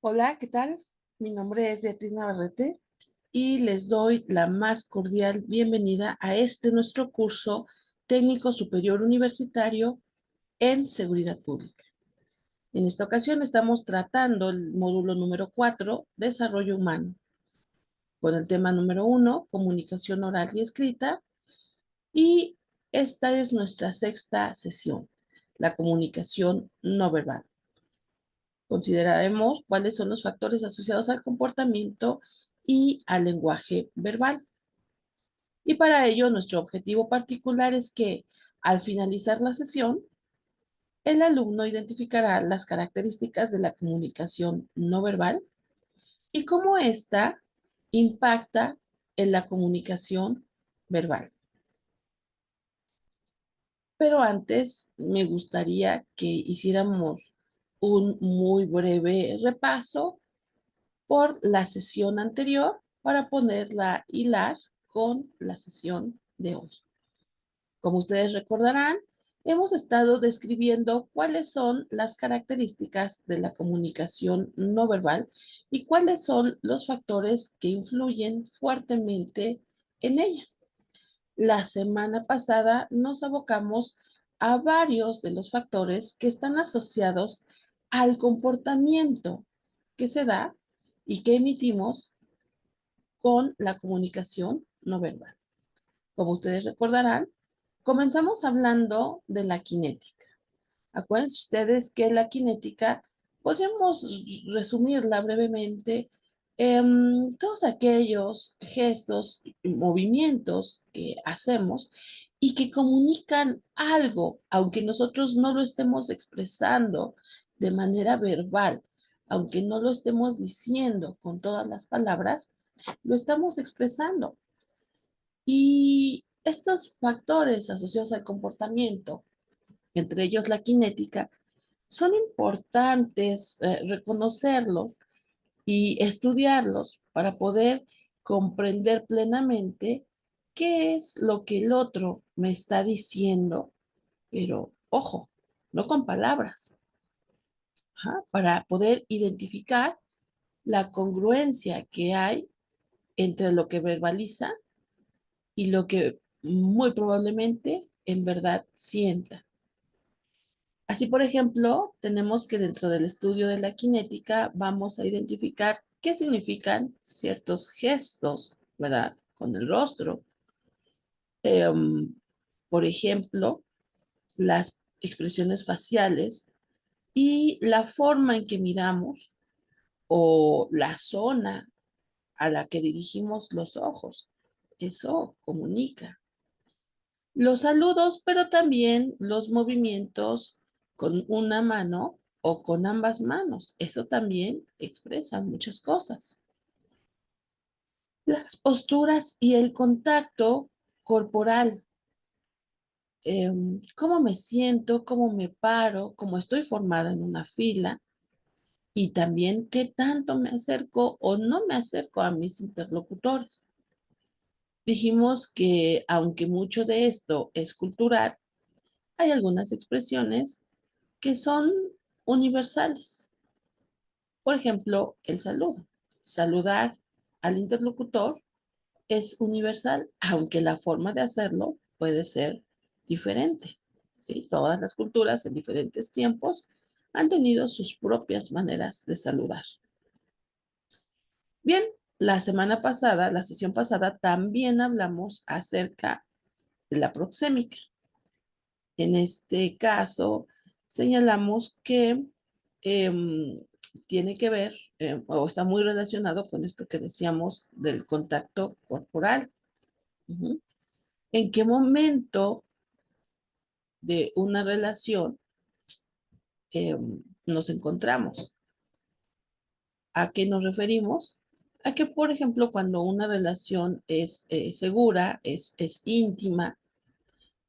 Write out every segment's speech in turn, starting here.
Hola, ¿qué tal? Mi nombre es Beatriz Navarrete y les doy la más cordial bienvenida a este nuestro curso técnico superior universitario en seguridad pública. En esta ocasión estamos tratando el módulo número 4, desarrollo humano, con el tema número 1, comunicación oral y escrita, y esta es nuestra sexta sesión, la comunicación no verbal. Consideraremos cuáles son los factores asociados al comportamiento y al lenguaje verbal. Y para ello, nuestro objetivo particular es que al finalizar la sesión, el alumno identificará las características de la comunicación no verbal y cómo ésta impacta en la comunicación verbal. Pero antes me gustaría que hiciéramos un muy breve repaso por la sesión anterior para poderla hilar con la sesión de hoy. Como ustedes recordarán, hemos estado describiendo cuáles son las características de la comunicación no verbal y cuáles son los factores que influyen fuertemente en ella. La semana pasada nos abocamos a varios de los factores que están asociados al comportamiento que se da y que emitimos con la comunicación no verbal. Como ustedes recordarán, comenzamos hablando de la cinética. Acuérdense ustedes que la cinética podríamos resumirla brevemente en todos aquellos gestos y movimientos que hacemos y que comunican algo, aunque nosotros no lo estemos expresando de manera verbal, aunque no lo estemos diciendo con todas las palabras, lo estamos expresando. Y estos factores asociados al comportamiento, entre ellos la cinética, son importantes reconocerlos y estudiarlos para poder comprender plenamente qué es lo que el otro me está diciendo, pero ojo, no con palabras, para poder identificar la congruencia que hay entre lo que verbaliza y lo que muy probablemente en verdad sienta. Así, por ejemplo, tenemos que dentro del estudio de la cinética vamos a identificar qué significan ciertos gestos, ¿verdad? Con el rostro. Em, por ejemplo, las expresiones faciales y la forma en que miramos o la zona a la que dirigimos los ojos. Eso comunica. Los saludos, pero también los movimientos con una mano o con ambas manos. Eso también expresa muchas cosas. Las posturas y el contacto corporal. Cómo me siento, cómo me paro, cómo estoy formada en una fila y también qué tanto me acerco o no me acerco a mis interlocutores. Dijimos que aunque mucho de esto es cultural, hay algunas expresiones que son universales. Por ejemplo, el saludo. Saludar al interlocutor es universal, aunque la forma de hacerlo puede ser diferente. ¿Sí? Todas las culturas en diferentes tiempos han tenido sus propias maneras de saludar. Bien, la semana pasada, la sesión pasada, también hablamos acerca de la proxémica. En este caso, señalamos que em, tiene que ver o está muy relacionado con esto que decíamos del contacto corporal. Ujú. ¿En qué momento de una relación nos encontramos? ¿A qué nos referimos? A que, por ejemplo, cuando una relación es segura, es íntima,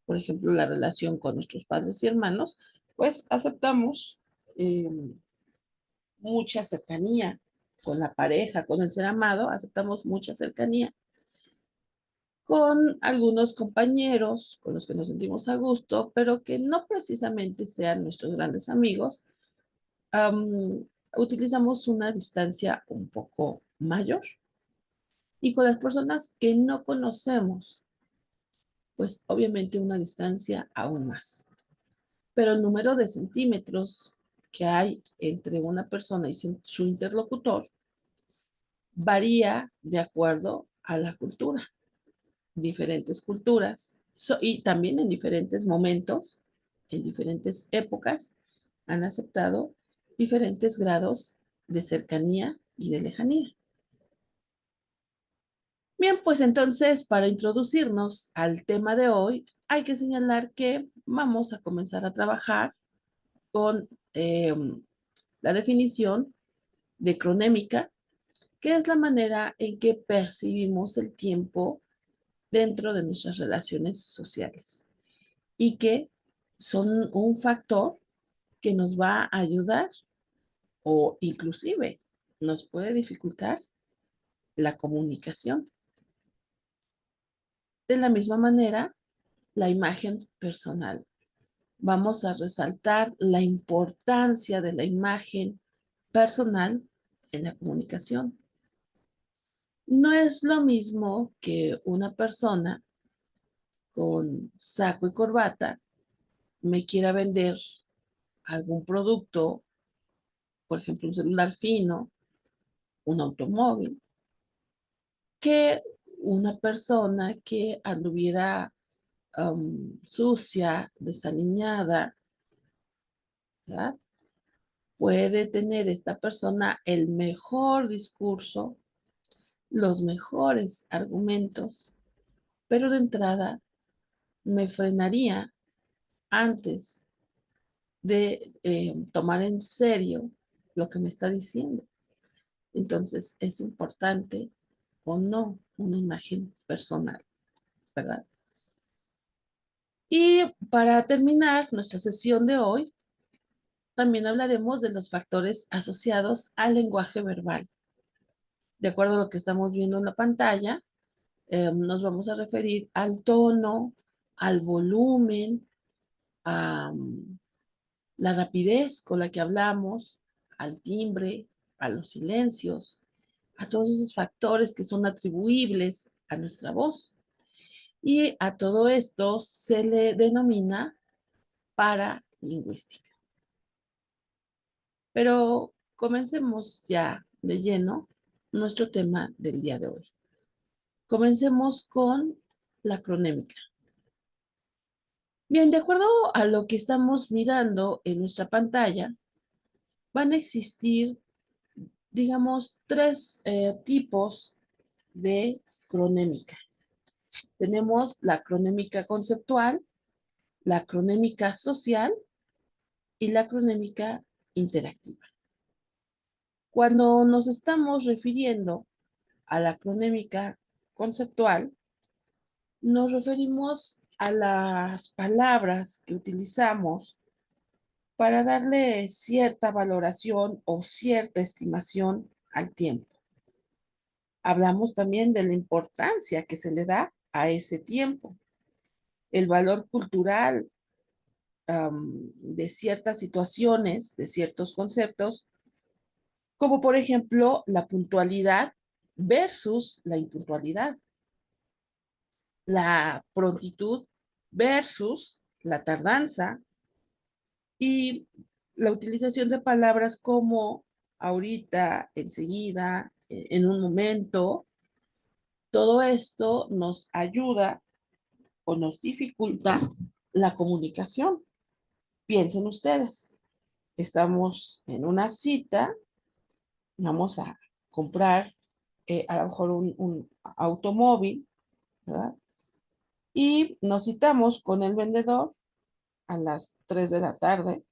por ejemplo, la relación con nuestros padres y hermanos, pues aceptamos eh, mucha cercanía con la pareja, con el ser amado, aceptamos mucha cercanía. Con algunos compañeros con los que nos sentimos a gusto, pero que no precisamente sean nuestros grandes amigos, utilizamos una distancia un poco mayor. Y con las personas que no conocemos, pues obviamente una distancia aún más. Pero el número de centímetros que hay entre una persona y su interlocutor varía de acuerdo a la cultura. Diferentes culturas y también en diferentes momentos, en diferentes épocas, han aceptado diferentes grados de cercanía y de lejanía. Bien, pues entonces, para introducirnos al tema de hoy, hay que señalar que vamos a comenzar a trabajar con la definición de cronémica, que es la manera en que percibimos el tiempo dentro de nuestras relaciones sociales y que son un factor que nos va a ayudar o inclusive nos puede dificultar la comunicación. De la misma manera, la imagen personal. Vamos a resaltar la importancia de la imagen personal en la comunicación. No es lo mismo que una persona con saco y corbata me quiera vender algún producto, por ejemplo, un celular fino, un automóvil, que una persona que anduviera sucia, desaliñada, ¿verdad? Puede tener esta persona el mejor discurso, los mejores argumentos, pero de entrada me frenaría antes de tomar en serio lo que me está diciendo. Entonces es importante o no una imagen personal, ¿verdad? Y para terminar nuestra sesión de hoy, también hablaremos de los factores asociados al lenguaje verbal. De acuerdo a lo que estamos viendo en la pantalla, nos vamos a referir al tono, al volumen, a la rapidez con la que hablamos, al timbre, a los silencios, a todos esos factores que son atribuibles a nuestra voz. Y a todo esto se le denomina paralingüística. Pero comencemos ya de lleno nuestro tema del día de hoy. Comencemos con la cronémica. Bien, de acuerdo a lo que estamos mirando en nuestra pantalla, van a existir, digamos, tres tipos de cronémica. Tenemos la cronémica conceptual, la cronémica social y la cronémica interactiva. Cuando nos estamos refiriendo a la cronémica conceptual, nos referimos a las palabras que utilizamos para darle cierta valoración o cierta estimación al tiempo. Hablamos también de la importancia que se le da a ese tiempo, el valor cultural de ciertas situaciones, de ciertos conceptos, como por ejemplo la puntualidad versus la impuntualidad, la prontitud versus la tardanza y la utilización de palabras como ahorita, enseguida, en un momento. Todo esto nos ayuda o nos dificulta la comunicación. Piensen ustedes, estamos en una cita, vamos a comprar a lo mejor un automóvil, ¿verdad? Y nos citamos con el vendedor a las 3 de la tarde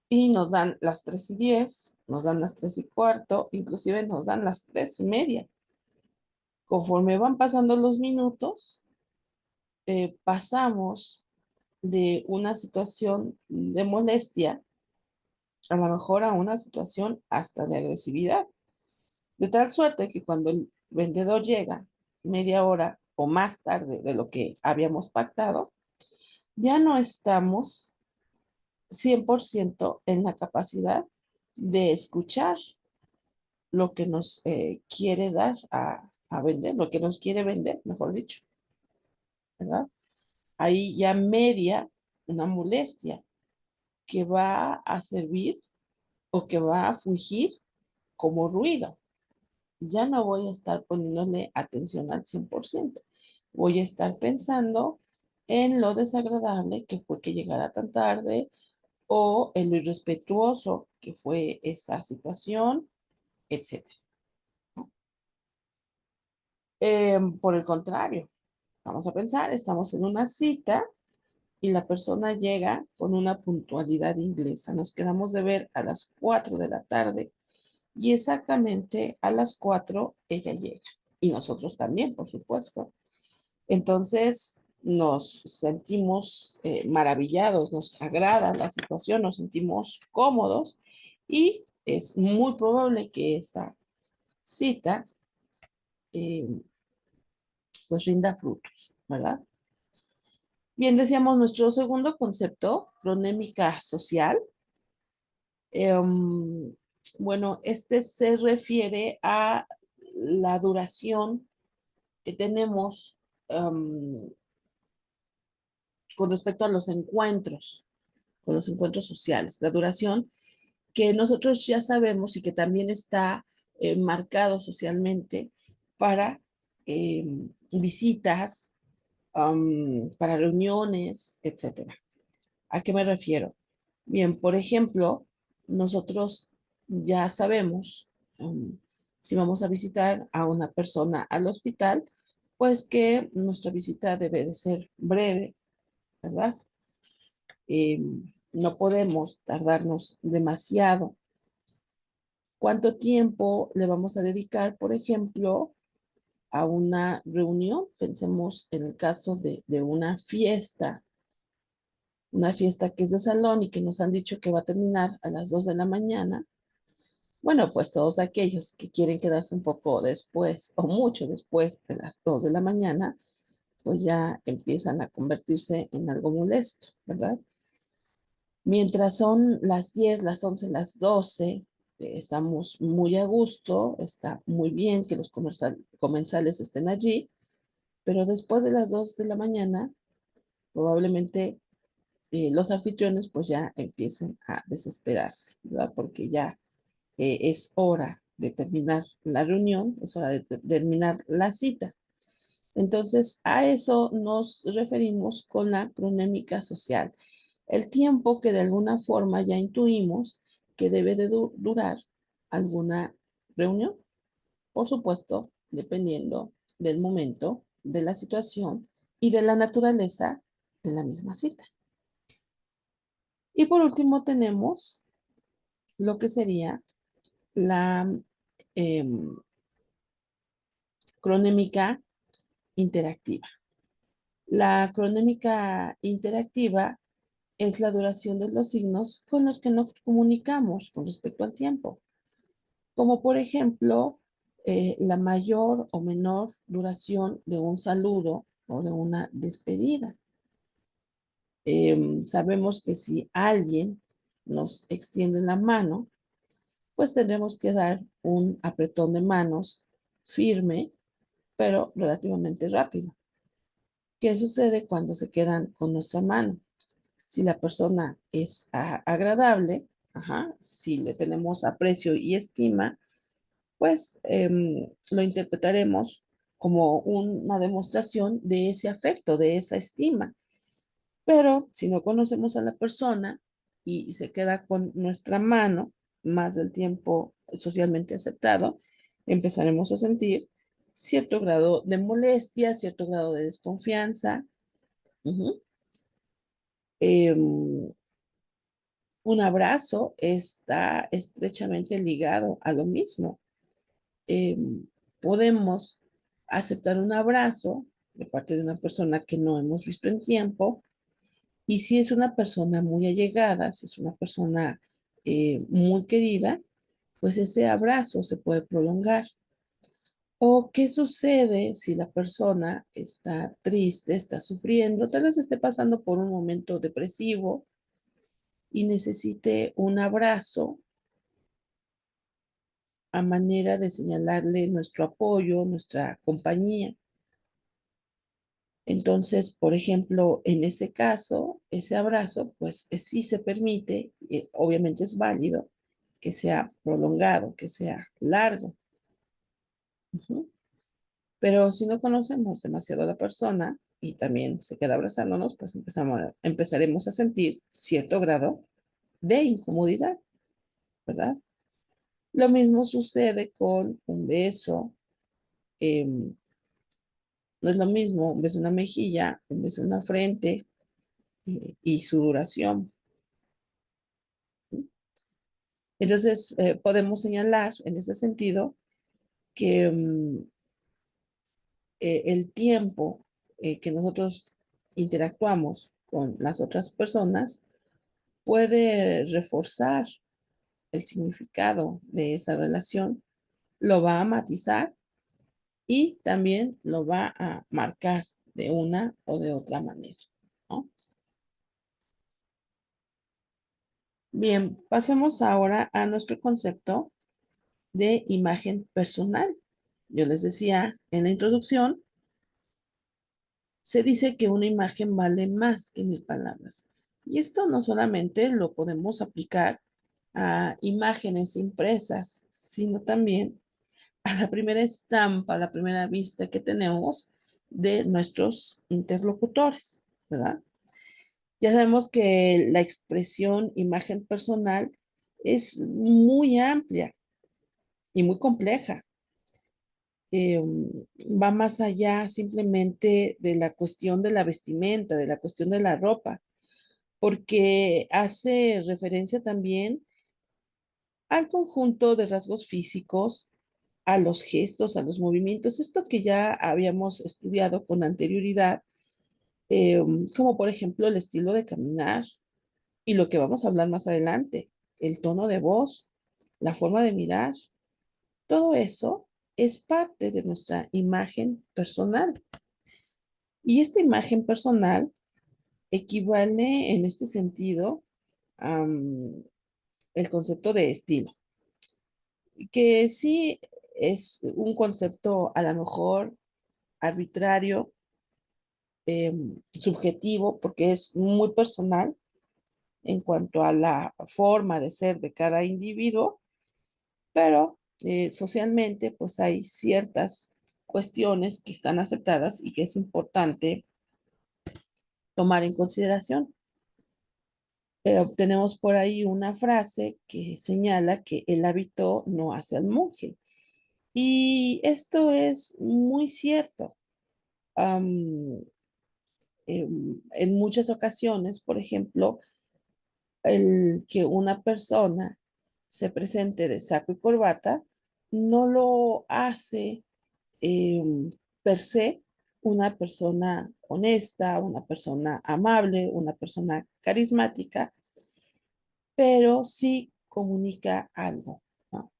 y nos dan las 3:10, nos dan las 3:15, inclusive nos dan las 3:30. Conforme van pasando los minutos, pasamos de una situación de molestia, a lo mejor a una situación hasta de agresividad, de tal suerte que cuando el vendedor llega media hora o más tarde de lo que habíamos pactado, ya no estamos 100% en la capacidad de escuchar lo que nos quiere dar a vender, lo que nos quiere vender, mejor dicho, ¿verdad? Ahí ya media una molestia que va a servir o que va a fungir como ruido. Ya no voy a estar poniéndole atención al 100%. Voy a estar pensando en lo desagradable que fue que llegara tan tarde o en lo irrespetuoso que fue esa situación, etcétera. Por el contrario, vamos a pensar, estamos en una cita y la persona llega con una puntualidad inglesa. Nos quedamos de ver a las 4 de la tarde y exactamente a las 4 ella llega. Y nosotros también, por supuesto. Entonces nos sentimos maravillados, nos agrada la situación, nos sentimos cómodos y es muy probable que esa cita eh, pues rinda frutos, ¿verdad? Bien, decíamos nuestro segundo concepto, cronémica social. Bueno, este se refiere a la duración que tenemos con respecto a con los encuentros sociales, la duración que nosotros ya sabemos y que también está marcado socialmente para eh, visitas, para reuniones, etcétera. ¿A qué me refiero? Bien, por ejemplo, nosotros ya sabemos si vamos a visitar a una persona al hospital, pues que nuestra visita debe de ser breve, ¿verdad? Eh, no podemos tardarnos demasiado. ¿Cuánto tiempo le vamos a dedicar, por ejemplo, a una reunión? Pensemos en el caso de una fiesta que es de salón y que nos han dicho que va a terminar a las 2 de la mañana. Bueno, pues todos aquellos que quieren quedarse un poco después o mucho después de las 2 de la mañana, pues ya empiezan a convertirse en algo molesto, ¿verdad? Mientras son las 10, las 11, las 12, estamos muy a gusto, está muy bien que los comensales estén allí, pero después de las 2 de la mañana, probablemente los anfitriones pues ya empiecen a desesperarse, ¿verdad? Porque ya es hora de terminar la reunión, es hora de terminar la cita. Entonces, a eso nos referimos con la cronémica social. El tiempo que de alguna forma ya intuimos que debe de durar alguna reunión, por supuesto, dependiendo del momento, de la situación y de la naturaleza de la misma cita. Y por último tenemos lo que sería la eh, cronémica interactiva. La cronémica interactiva es la duración de los signos con los que nos comunicamos con respecto al tiempo, como por ejemplo la mayor o menor duración de un saludo o de una despedida. Sabemos que si alguien nos extiende la mano, pues tendremos que dar un apretón de manos firme, pero relativamente rápido. ¿Qué sucede cuando se quedan con nuestra mano? Si la persona es agradable, ajá, si le tenemos aprecio y estima, pues lo interpretaremos como una demostración de ese afecto, de esa estima. Pero si no conocemos a la persona y se queda con nuestra mano más del tiempo socialmente aceptado, empezaremos a sentir cierto grado de molestia, cierto grado de desconfianza. Ujú. Em, un abrazo está estrechamente ligado a lo mismo. Podemos aceptar un abrazo de parte de una persona que no hemos visto en tiempo y si es una persona muy allegada, si es una persona muy querida, pues ese abrazo se puede prolongar. ¿O qué sucede si la persona está triste, está sufriendo, tal vez esté pasando por un momento depresivo? y necesite un abrazo a manera de señalarle nuestro apoyo, nuestra compañía. Entonces, por ejemplo, en ese caso, ese abrazo, pues sí se permite, obviamente es válido, que sea prolongado, que sea largo. Ujú. Pero si no conocemos demasiado a la persona y también se queda abrazándonos, pues empezaremos a sentir cierto grado de incomodidad, ¿verdad? Lo mismo sucede con un beso. No es lo mismo un beso en una mejilla, un beso en una frente y su duración. Entonces, podemos señalar en ese sentido que el tiempo que nosotros interactuamos con las otras personas puede reforzar el significado de esa relación, lo va a matizar y también lo va a marcar de una o de otra manera, ¿no? Bien, pasemos ahora a nuestro concepto de imagen personal. Yo les decía en la introducción, se dice que una imagen vale más que mil palabras. Y esto no solamente lo podemos aplicar a imágenes impresas, sino también a la primera estampa, a la primera vista que tenemos de nuestros interlocutores, ¿verdad? Ya sabemos que la expresión imagen personal es muy amplia y muy compleja. Va más allá simplemente de la cuestión de la vestimenta, de la cuestión de la ropa, porque hace referencia también al conjunto de rasgos físicos, a los gestos, a los movimientos, esto que ya habíamos estudiado con anterioridad, como por ejemplo el estilo de caminar y lo que vamos a hablar más adelante, el tono de voz, la forma de mirar, todo eso es parte de nuestra imagen personal. Y esta imagen personal equivale en este sentido al el concepto de estilo, que sí es un concepto a lo mejor arbitrario, subjetivo, porque es muy personal en cuanto a la forma de ser de cada individuo, pero socialmente pues hay ciertas cuestiones que están aceptadas y que es importante tomar en consideración. Tenemos por ahí una frase que señala que el hábito no hace al monje. Y esto es muy cierto. Am, en muchas ocasiones, por ejemplo, el que una persona se presente de saco y corbata no lo hace per se una persona honesta, una persona amable, una persona carismática, pero sí comunica algo, ¿no?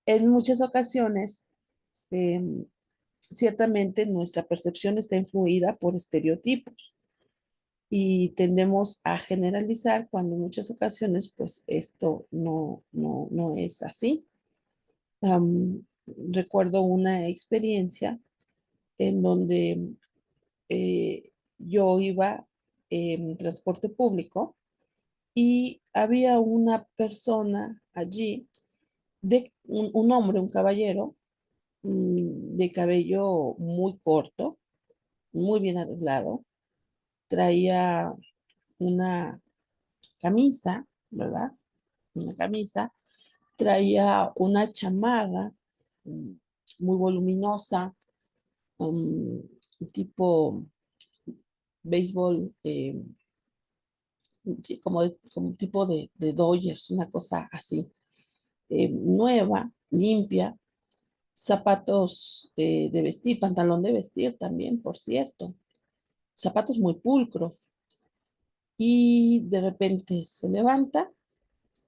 En muchas ocasiones, ciertamente nuestra percepción está influida por estereotipos y tendemos a generalizar cuando en muchas ocasiones pues esto no es así. Recuerdo una experiencia en donde yo iba en transporte público y había una persona allí, un hombre, un caballero, de cabello muy corto, muy bien arreglado, traía una camisa, ¿verdad? Una camisa, traía una chamarra mm, muy voluminosa, um, tipo béisbol, sí, como tipo de Dodgers, una cosa así, nueva, limpia, zapatos de vestir, pantalón de vestir también, por cierto, zapatos muy pulcros. Y de repente se levanta,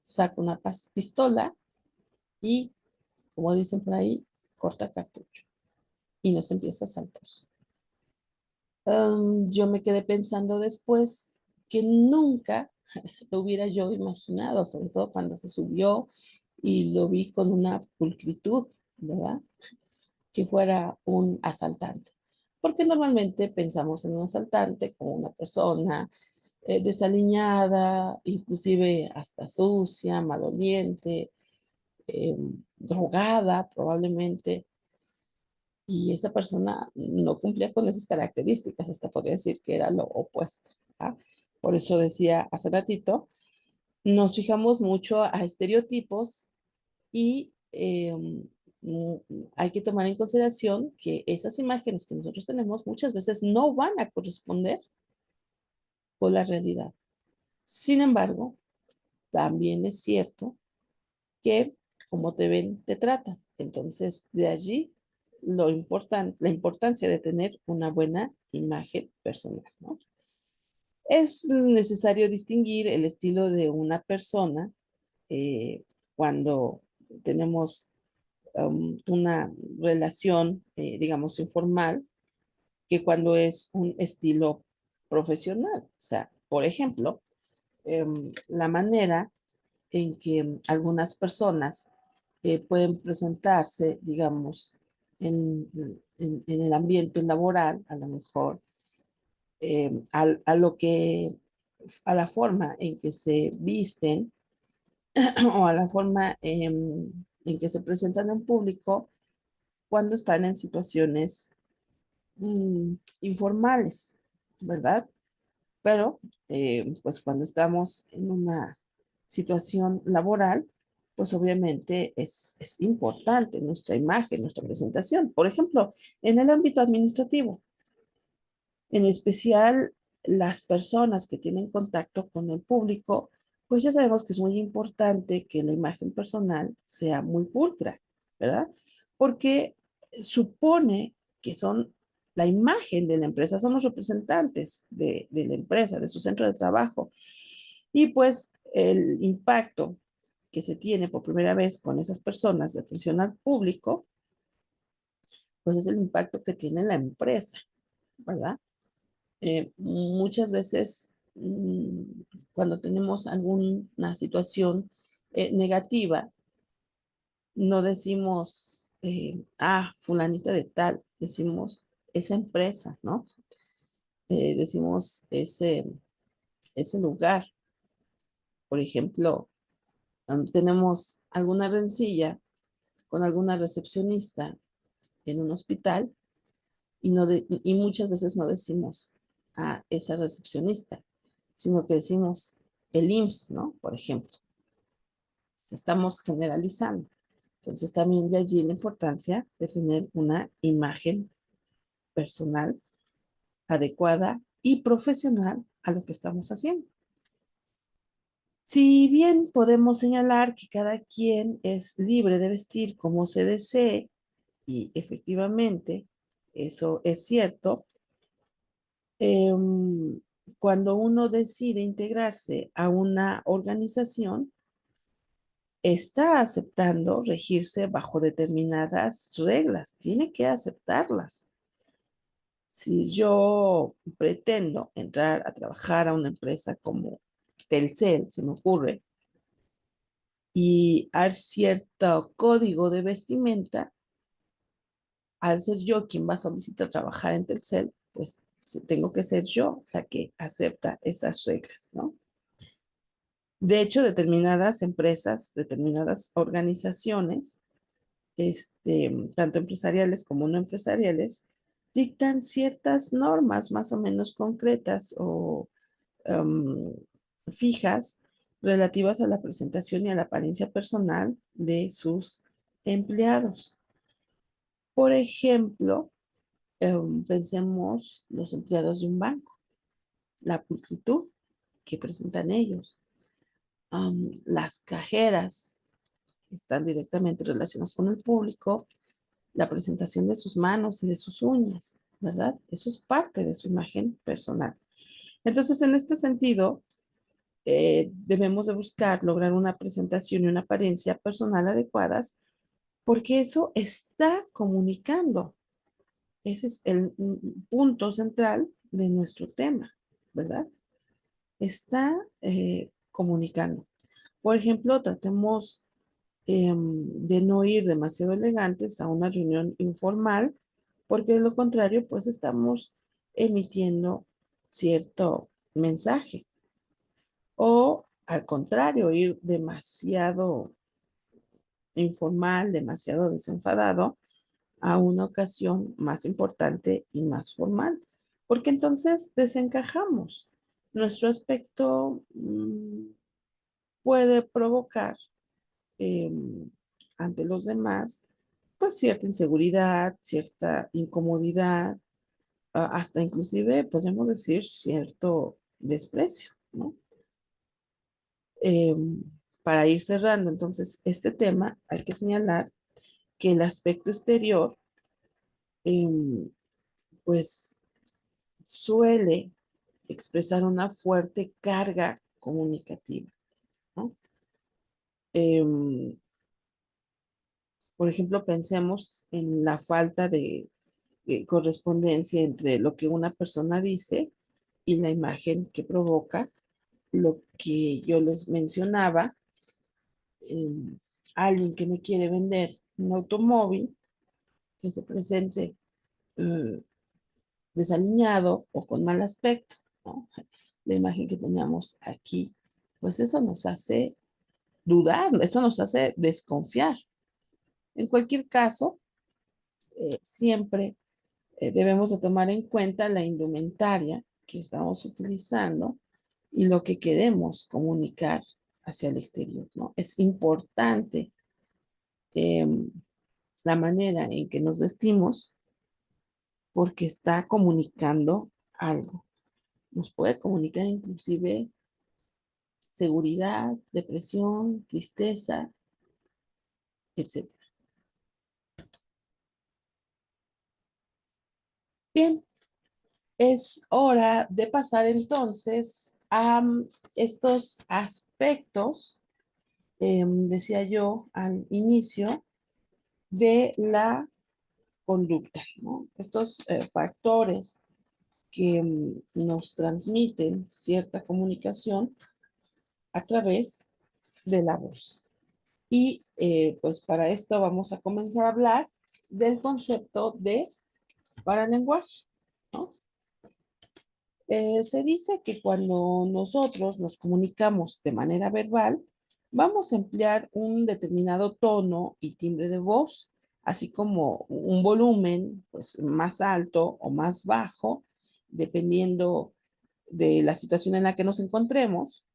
saca una pistola y, como dicen por ahí, corta cartucho y nos empieza a saltar. Yo me quedé pensando después que nunca lo hubiera yo imaginado, sobre todo cuando se subió y lo vi con una pulcritud, ¿verdad? Que fuera un asaltante. Porque normalmente pensamos en un asaltante como una persona desaliñada, inclusive hasta sucia, maloliente, drogada probablemente, y esa persona no cumplía con esas características, hasta podría decir que era lo opuesto. ¿Ah? Por eso decía hace ratito, nos fijamos mucho a estereotipos y hay que tomar en consideración que esas imágenes que nosotros tenemos muchas veces no van a corresponder con la realidad. Sin embargo, también es cierto que como te ven, te tratan. Entonces, de allí la importancia de tener una buena imagen personal, ¿no? Es necesario distinguir el estilo de una persona cuando tenemos una relación, digamos, informal, que cuando es un estilo profesional. O sea, por ejemplo, la manera en que algunas personas pueden presentarse, digamos, en el ambiente laboral, a lo mejor, a lo que, a la forma en que se visten o a la forma en que se presentan en público cuando están en situaciones informales, ¿verdad? Pero, pues cuando estamos en una situación laboral, pues obviamente es importante nuestra imagen, nuestra presentación. Por ejemplo, en el ámbito administrativo, en especial las personas que tienen contacto con el público, pues ya sabemos que es muy importante que la imagen personal sea muy pulcra, ¿verdad? Porque supone que son la imagen de la empresa, son los representantes de la empresa, de su centro de trabajo. Y pues el impacto que se tiene por primera vez con esas personas de atención al público, pues es el impacto que tiene la empresa, ¿verdad? Muchas veces cuando tenemos alguna situación negativa, no decimos, fulanita de tal, decimos esa empresa, ¿no? Decimos ese lugar. Por ejemplo, tenemos alguna rencilla con alguna recepcionista en un hospital y muchas veces no decimos a esa recepcionista, sino que decimos el IMSS, ¿no? Por ejemplo, si estamos generalizando. Entonces también de allí la importancia de tener una imagen personal adecuada y profesional a lo que estamos haciendo. Si bien podemos señalar que cada quien es libre de vestir como se desee, y efectivamente eso es cierto, em, cuando uno decide integrarse a una organización, está aceptando regirse bajo determinadas reglas, tiene que aceptarlas. Si yo pretendo entrar a trabajar a una empresa como Telcel, se me ocurre, y hay cierto código de vestimenta, al ser yo quien va a solicitar trabajar en Telcel, pues tengo que ser yo la que acepta esas reglas, ¿no? De hecho, determinadas empresas, determinadas organizaciones, tanto empresariales como no empresariales, dictan ciertas normas más o menos concretas o um, fijas relativas a la presentación y a la apariencia personal de sus empleados. Por ejemplo, pensemos los empleados de un banco, la pulcritud que presentan ellos, las cajeras que están directamente relacionadas con el público, la presentación de sus manos y de sus uñas, ¿verdad? Eso es parte de su imagen personal. Entonces, en este sentido, debemos de buscar lograr una presentación y una apariencia personal adecuadas porque eso está comunicando. Ese es el punto central de nuestro tema, ¿verdad? está comunicando. Por ejemplo, tratemos de no ir demasiado elegantes a una reunión informal, porque de lo contrario, pues estamos emitiendo cierto mensaje. O al contrario, ir demasiado informal, demasiado desenfadado a una ocasión más importante y más formal, porque entonces desencajamos. Nuestro aspecto puede provocar eh, ante los demás, pues cierta inseguridad, cierta incomodidad, hasta inclusive podríamos decir cierto desprecio, ¿no? Eh, para ir cerrando entonces este tema, hay que señalar que el aspecto exterior, eh, pues suele expresar una fuerte carga comunicativa, ¿no? Em, por ejemplo, pensemos en la falta de correspondencia entre lo que una persona dice y la imagen que provoca, lo que yo les mencionaba, em, alguien que me quiere vender un automóvil que se presente eh, desaliñado o con mal aspecto, ¿no? La imagen que teníamos aquí, pues eso nos hace dudar, eso nos hace desconfiar. En cualquier caso, siempre debemos de tomar en cuenta la indumentaria que estamos utilizando y lo que queremos comunicar hacia el exterior, ¿no? Es importante eh, la manera en que nos vestimos porque está comunicando algo. Nos puede comunicar inclusive seguridad, depresión, tristeza, etcétera. Bien, es hora de pasar entonces a estos aspectos, decía yo al inicio, de la conducta, ¿no? Estos factores que nos transmiten cierta comunicación a través de la voz. Y pues para esto vamos a comenzar a hablar del concepto de paralenguaje, ¿no? Se dice que cuando nosotros nos comunicamos de manera verbal, vamos a emplear un determinado tono y timbre de voz, así como un volumen pues, más alto o más bajo, dependiendo de la situación en la que nos encontremos.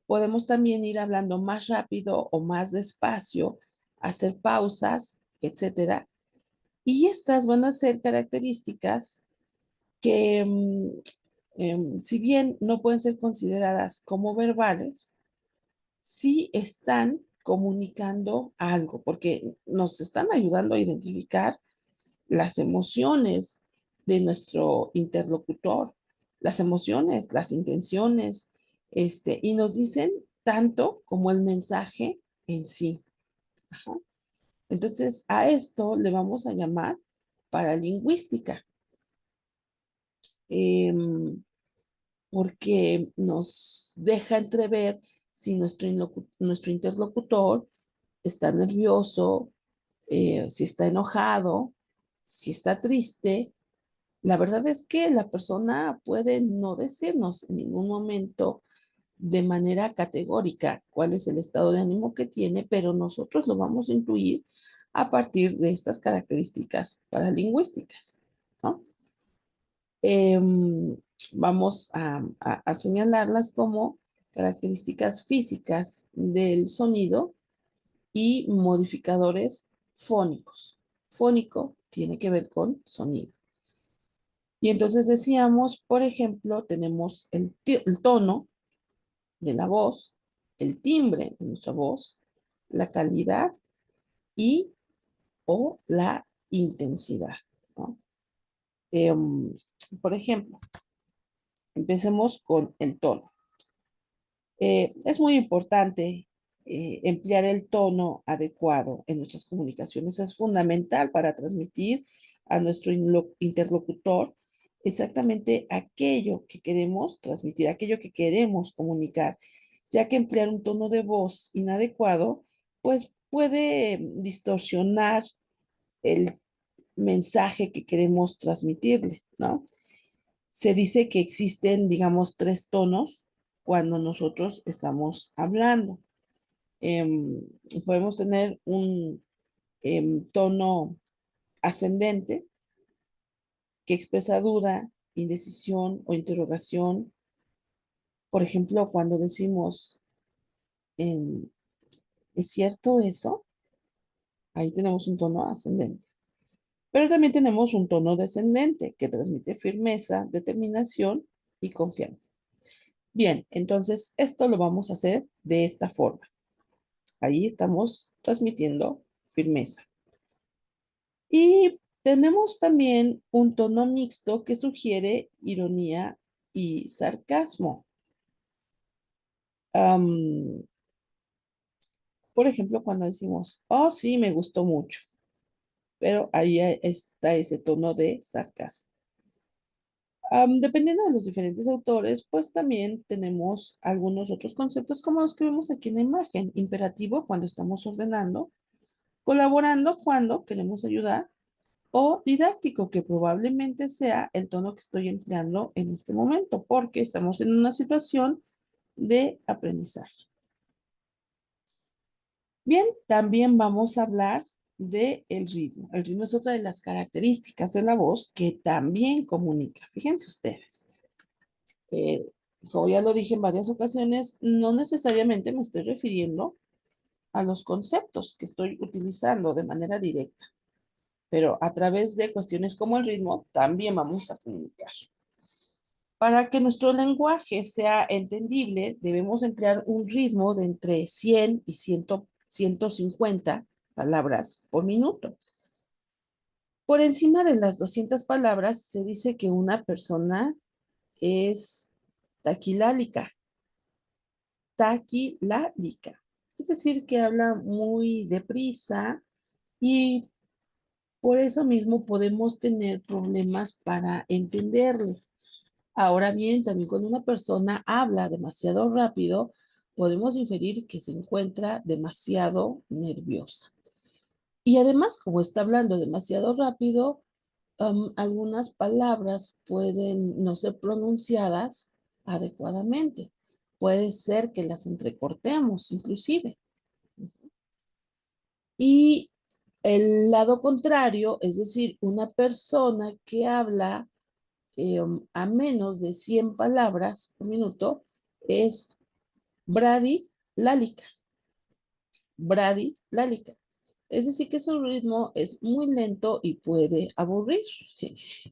Podemos también ir hablando más rápido o más despacio, hacer pausas, etcétera. Y estas van a ser características que si bien no pueden ser consideradas como verbales, sí están comunicando algo, porque nos están ayudando a identificar las emociones de nuestro interlocutor, las emociones, las intenciones, y nos dicen tanto como el mensaje en sí. Ajá. Entonces, a esto le vamos a llamar paralingüística. Em, Porque nos deja entrever si nuestro interlocutor está nervioso, si está enojado, si está triste. La verdad es que la persona puede no decirnos en ningún momento de manera categórica cuál es el estado de ánimo que tiene, pero nosotros lo vamos a intuir a partir de estas características paralingüísticas, ¿no? Vamos a señalarlas como características físicas del sonido y modificadores fónicos. Fónico tiene que ver con sonido. Y entonces decíamos, por ejemplo, tenemos el tono de la voz, el timbre de nuestra voz, la calidad y o la intensidad, ¿no? Em, por ejemplo, empecemos con el tono. Es muy importante emplear el tono adecuado en nuestras comunicaciones. Es fundamental para transmitir a nuestro interlocutor exactamente aquello que queremos transmitir, aquello que queremos comunicar, ya que emplear un tono de voz inadecuado, pues puede distorsionar el mensaje que queremos transmitirle, ¿no? Se dice que existen, digamos, tres tonos cuando nosotros estamos hablando. Em, Podemos tener un tono ascendente que expresa duda, indecisión o interrogación. Por ejemplo, cuando decimos, em, ¿es cierto eso? Ahí tenemos un tono ascendente. Pero también tenemos un tono descendente que transmite firmeza, determinación y confianza. Bien, entonces esto lo vamos a hacer de esta forma. Ahí estamos transmitiendo firmeza. Y tenemos también un tono mixto que sugiere ironía y sarcasmo. Am, por ejemplo, cuando decimos, oh, sí, me gustó mucho, pero ahí está ese tono de sarcasmo. Dependiendo de los diferentes autores, pues también tenemos algunos otros conceptos como los que vemos aquí en la imagen. Imperativo cuando estamos ordenando, colaborando cuando queremos ayudar, o didáctico, que probablemente sea el tono que estoy empleando en este momento, porque estamos en una situación de aprendizaje. Bien, también vamos a hablar de el ritmo. El ritmo es otra de las características de la voz que también comunica. Fíjense ustedes. Eh, Como ya lo dije en varias ocasiones, no necesariamente me estoy refiriendo a los conceptos que estoy utilizando de manera directa, pero a través de cuestiones como el ritmo también vamos a comunicar. Para que nuestro lenguaje sea entendible, debemos emplear un ritmo de entre 100 y 150 palabras por minuto. Por encima de las 200 palabras se dice que una persona es taquilálica, taquilálica. Es decir, que habla muy deprisa y por eso mismo podemos tener problemas para entenderlo. Ahora bien, también cuando una persona habla demasiado rápido, podemos inferir que se encuentra demasiado nerviosa. Y además, como está hablando demasiado rápido, algunas palabras pueden no ser pronunciadas adecuadamente. Puede ser que las entrecortemos inclusive. Y el lado contrario, es decir, una persona que habla a menos de 100 palabras por minuto es bradylálica. Bradylálica. Es decir, que su ritmo es muy lento y puede aburrir.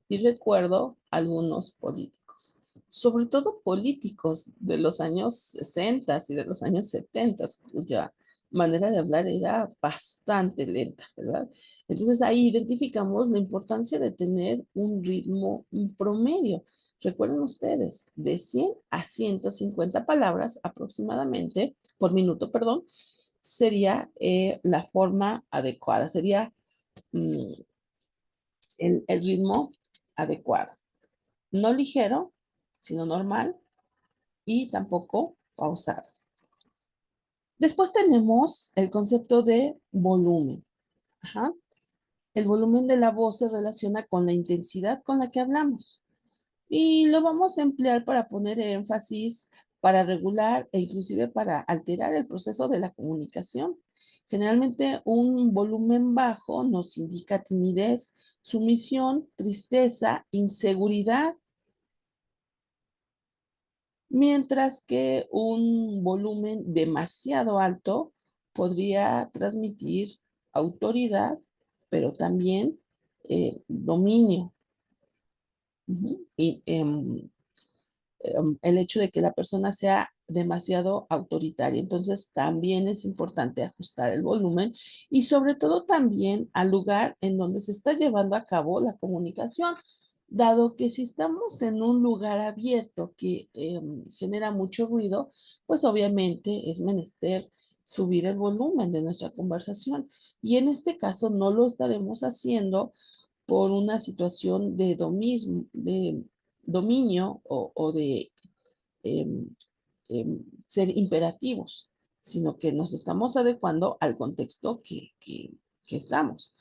Y recuerdo algunos políticos, sobre todo políticos de los años 60 y de los años 70, cuya manera de hablar era bastante lenta, ¿verdad? Entonces ahí identificamos la importancia de tener un ritmo promedio. Recuerden ustedes, de 100 a 150 palabras aproximadamente por minuto, perdón, sería la forma adecuada, sería mm, el ritmo adecuado. No ligero, sino normal y tampoco pausado. Después tenemos el concepto de volumen. Ajá. El volumen de la voz se relaciona con la intensidad con la que hablamos. Y lo vamos a emplear para poner énfasis, para regular e inclusive para alterar el proceso de la comunicación. Generalmente un volumen bajo nos indica timidez, sumisión, tristeza, inseguridad, mientras que un volumen demasiado alto podría transmitir autoridad, pero también dominio. Y el hecho de que la persona sea demasiado autoritaria. Entonces, también es importante ajustar el volumen y sobre todo también al lugar en donde se está llevando a cabo la comunicación, dado que si estamos en un lugar abierto que genera mucho ruido, pues obviamente es menester subir el volumen de nuestra conversación. Y en este caso no lo estaremos haciendo por una situación de dominio o de em, ser imperativos, sino que nos estamos adecuando al contexto que estamos.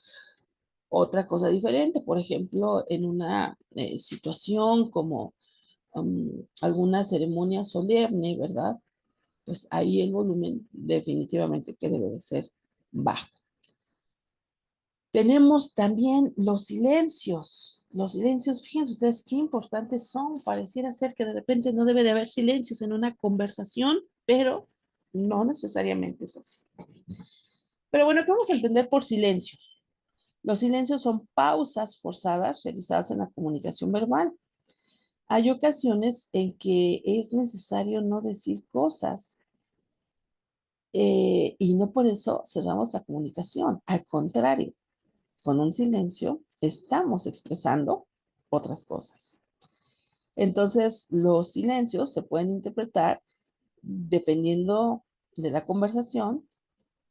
Otra cosa diferente, por ejemplo, en una situación como alguna ceremonia solemne, ¿verdad? Pues ahí el volumen definitivamente que debe de ser bajo. Tenemos también los silencios. Los silencios, fíjense ustedes qué importantes son. Pareciera ser que de repente no debe de haber silencios en una conversación, pero no necesariamente es así. Pero bueno, ¿qué vamos a entender por silencios? Los silencios son pausas forzadas realizadas en la comunicación verbal. Hay ocasiones en que es necesario no decir cosas y no por eso cerramos la comunicación. Al contrario, con un silencio estamos expresando otras cosas. Entonces, los silencios se pueden interpretar dependiendo de la conversación,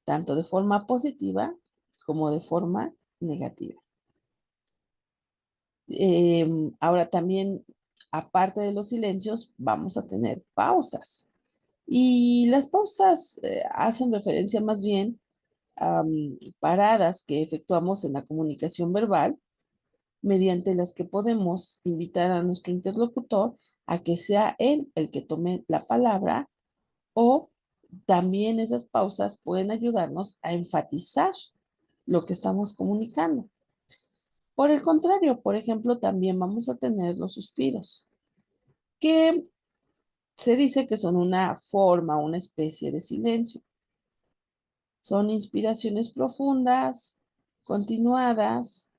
tanto de forma positiva como de forma negativa. Ahora también, aparte de los silencios, vamos a tener pausas. Y las pausas hacen referencia más bien a paradas que efectuamos en la comunicación verbal mediante las que podemos invitar a nuestro interlocutor a que sea él el que tome la palabra o también esas pausas pueden ayudarnos a enfatizar lo que estamos comunicando. Por el contrario, por ejemplo, también vamos a tener los suspiros, que se dice que son una forma, una especie de silencio. Son inspiraciones profundas, continuadas,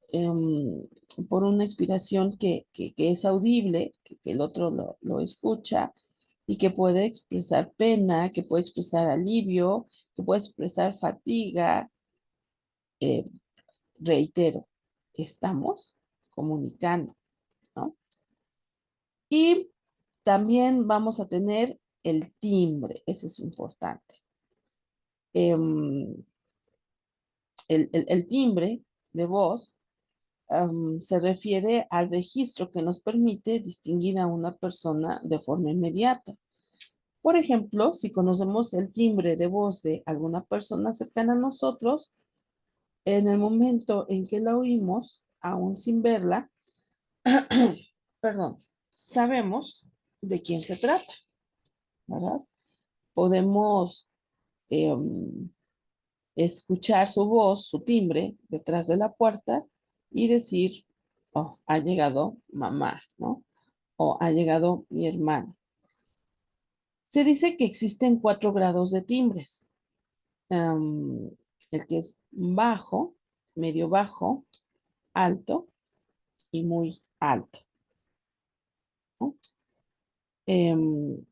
em, por una inspiración que es audible, que el otro lo escucha y que puede expresar pena, que puede expresar alivio, que puede expresar fatiga. Eh, Reitero, estamos comunicando, ¿no? Y también vamos a tener el timbre, ese es importante. Em, el timbre de voz se refiere al registro que nos permite distinguir a una persona de forma inmediata. Por ejemplo, si conocemos el timbre de voz de alguna persona cercana a nosotros, en el momento en que la oímos, aún sin verla, perdón, sabemos de quién se trata, ¿verdad? Podemos em, escuchar su voz, su timbre detrás de la puerta y decir, oh, ha llegado mamá, ¿no? O ha llegado mi hermano. Se dice que existen 4 grados de timbres. Am, el que es bajo, medio bajo, alto y muy alto, ¿no? Em,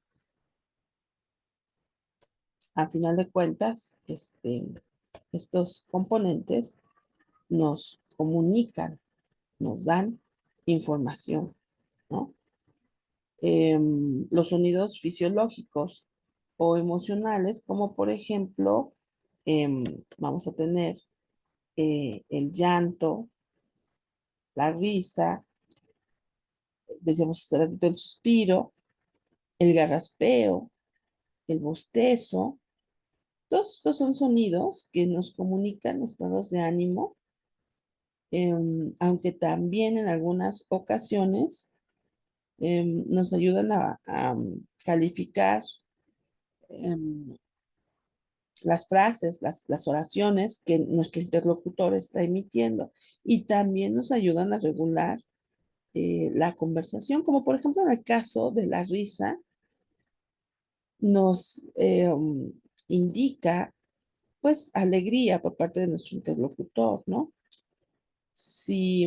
a final de cuentas, estos componentes nos comunican, nos dan información, ¿no? Los sonidos fisiológicos o emocionales, como por ejemplo, vamos a tener el llanto, la risa, decíamos hace ratito el suspiro, el garraspeo, el bostezo. Todos estos son sonidos que nos comunican estados de ánimo, aunque también en algunas ocasiones nos ayudan a calificar em, las frases, las oraciones que nuestro interlocutor está emitiendo y también nos ayudan a regular la conversación, como por ejemplo en el caso de la risa, nos indica pues alegría por parte de nuestro interlocutor, ¿no? Si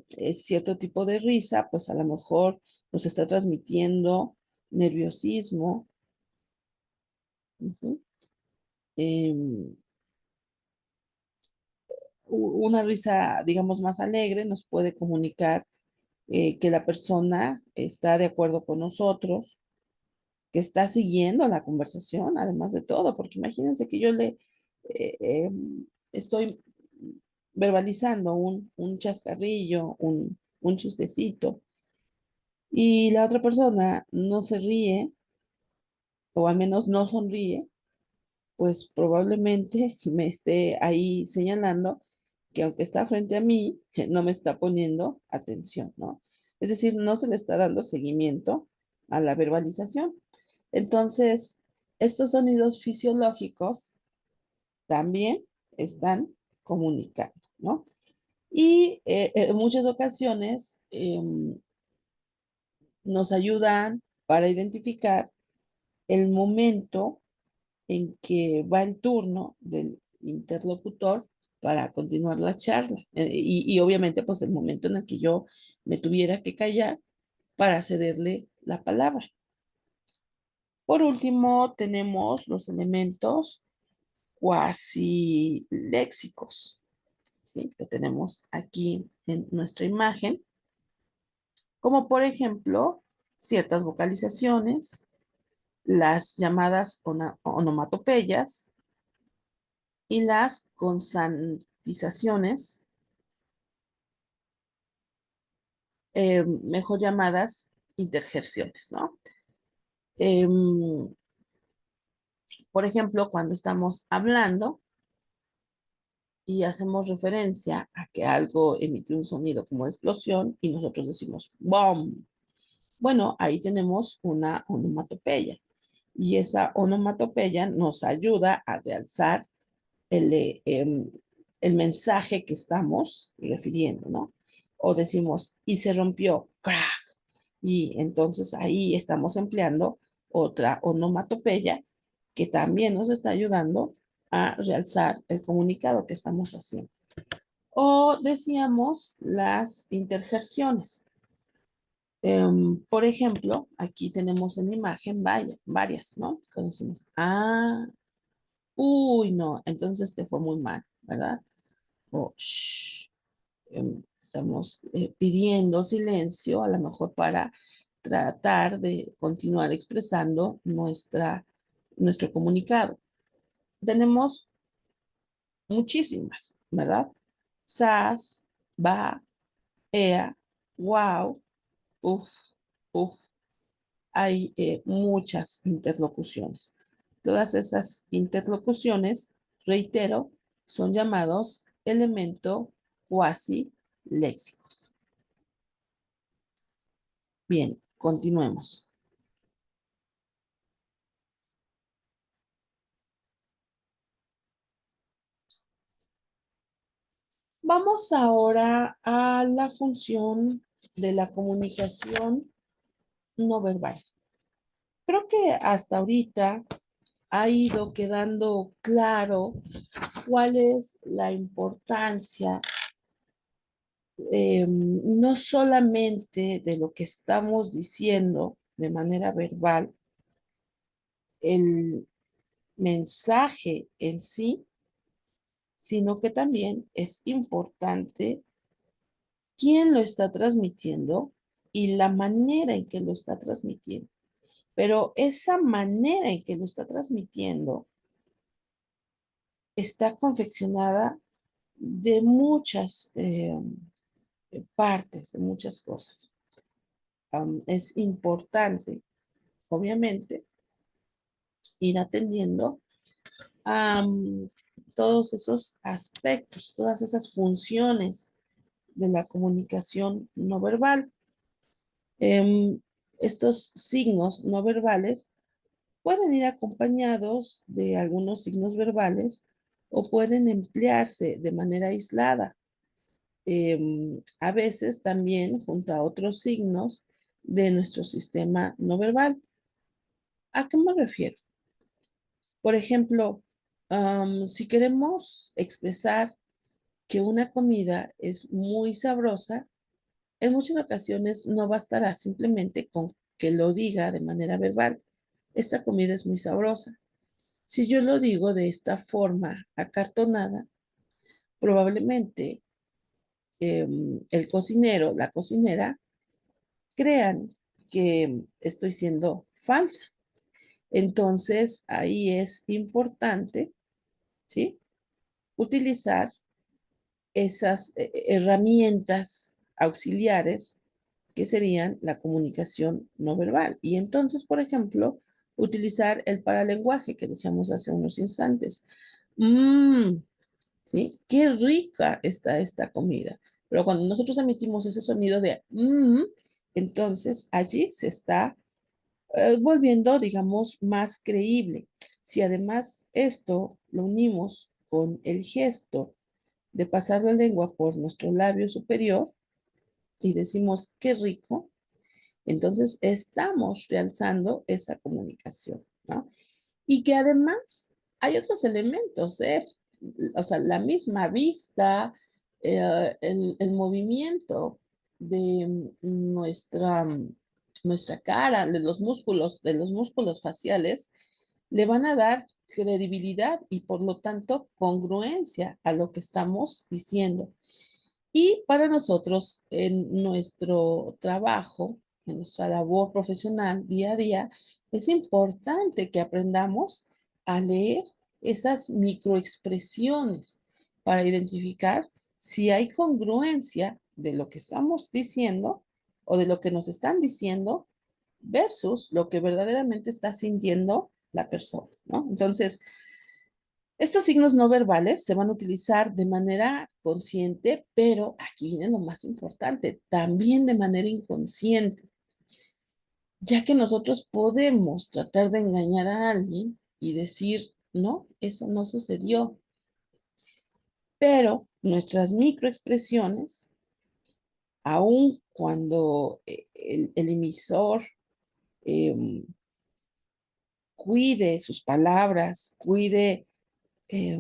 es cierto tipo de risa, pues a lo mejor nos está transmitiendo nerviosismo. Ujú. Em, una risa, digamos, más alegre nos puede comunicar que la persona está de acuerdo con nosotros, que está siguiendo la conversación, además de todo, porque imagínense que yo le estoy verbalizando un chascarrillo, un chistecito, y la otra persona no se ríe, o al menos no sonríe, pues probablemente me esté ahí señalando que aunque está frente a mí, no me está poniendo atención, ¿no? Es decir, no se le está dando seguimiento a la verbalización. Entonces, estos sonidos fisiológicos también están comunicando, ¿no? Y en muchas ocasiones nos ayudan para identificar el momento en que va el turno del interlocutor para continuar la charla. Y obviamente, pues el momento en el que yo me tuviera que callar para cederle la palabra. Por último, tenemos los elementos cuasi léxicos, ¿sí? Que tenemos aquí en nuestra imagen, como por ejemplo ciertas vocalizaciones, las llamadas onomatopeyas y las consonantizaciones, mejor llamadas interjecciones, ¿no? Em, por ejemplo, cuando estamos hablando y hacemos referencia a que algo emite un sonido como de explosión y nosotros decimos ¡bom! Bueno, ahí tenemos una onomatopeya y esa onomatopeya nos ayuda a realzar el mensaje que estamos refiriendo, ¿no? O decimos, y se rompió, crack. Y entonces ahí estamos empleando otra onomatopeya que también nos está ayudando a realzar el comunicado que estamos haciendo. O decíamos las interjecciones. Por ejemplo, aquí tenemos en la imagen varias, ¿no? Que decimos, uy, no, entonces te fue muy mal, ¿verdad? O shh, estamos pidiendo silencio, a lo mejor para tratar de continuar expresando nuestro comunicado. Tenemos muchísimas, ¿verdad? Sas, va, ea, wow, uf, uf. Hay muchas interlocuciones. Todas esas interlocuciones, reitero, son llamados elemento cuasi léxicos. Bien, continuemos. Vamos ahora a la función de la comunicación no verbal. Creo que hasta ahorita ha ido quedando claro cuál es la importancia no solamente de lo que estamos diciendo de manera verbal, el mensaje en sí, sino que también es importante quién lo está transmitiendo y la manera en que lo está transmitiendo. Pero esa manera en que lo está transmitiendo está confeccionada de muchas partes, de muchas cosas. Es importante, obviamente, ir atendiendo a todos esos aspectos, todas esas funciones de la comunicación no verbal. Estos signos no verbales pueden ir acompañados de algunos signos verbales o pueden emplearse de manera aislada. A veces también junto a otros signos de nuestro sistema no verbal. ¿A qué me refiero? Por ejemplo, si queremos expresar que una comida es muy sabrosa, en muchas ocasiones no bastará simplemente con que lo diga de manera verbal. Esta comida es muy sabrosa. Si yo lo digo de esta forma acartonada, probablemente el cocinero, la cocinera, crean que estoy siendo falsa. Entonces, ahí es importante, ¿sí? Utilizar esas herramientas auxiliares que serían la comunicación no verbal. Y entonces, por ejemplo, utilizar el paralenguaje que decíamos hace unos instantes. Mmm, ¿sí? Qué rica está esta comida. Pero cuando nosotros emitimos ese sonido de mmm, entonces allí se está volviendo, digamos, más creíble. Si además esto lo unimos con el gesto de pasar la lengua por nuestro labio superior y decimos qué rico, entonces estamos realzando esa comunicación, ¿no? Y que además hay otros elementos, ¿eh? O sea, la misma vista, el movimiento de nuestra cara, de los músculos faciales, le van a dar credibilidad y por lo tanto congruencia a lo que estamos diciendo. Y para nosotros, en nuestro trabajo, en nuestra labor profesional día a día, es importante que aprendamos a leer esas microexpresiones para identificar si hay congruencia de lo que estamos diciendo o de lo que nos están diciendo versus lo que verdaderamente está sintiendo la persona, ¿no? Entonces, estos signos no verbales se van a utilizar de manera consciente, pero aquí viene lo más importante, también de manera inconsciente, ya que nosotros podemos tratar de engañar a alguien y decir, no, eso no sucedió, pero nuestras microexpresiones, aun cuando el emisor eh, cuide sus palabras, cuide eh,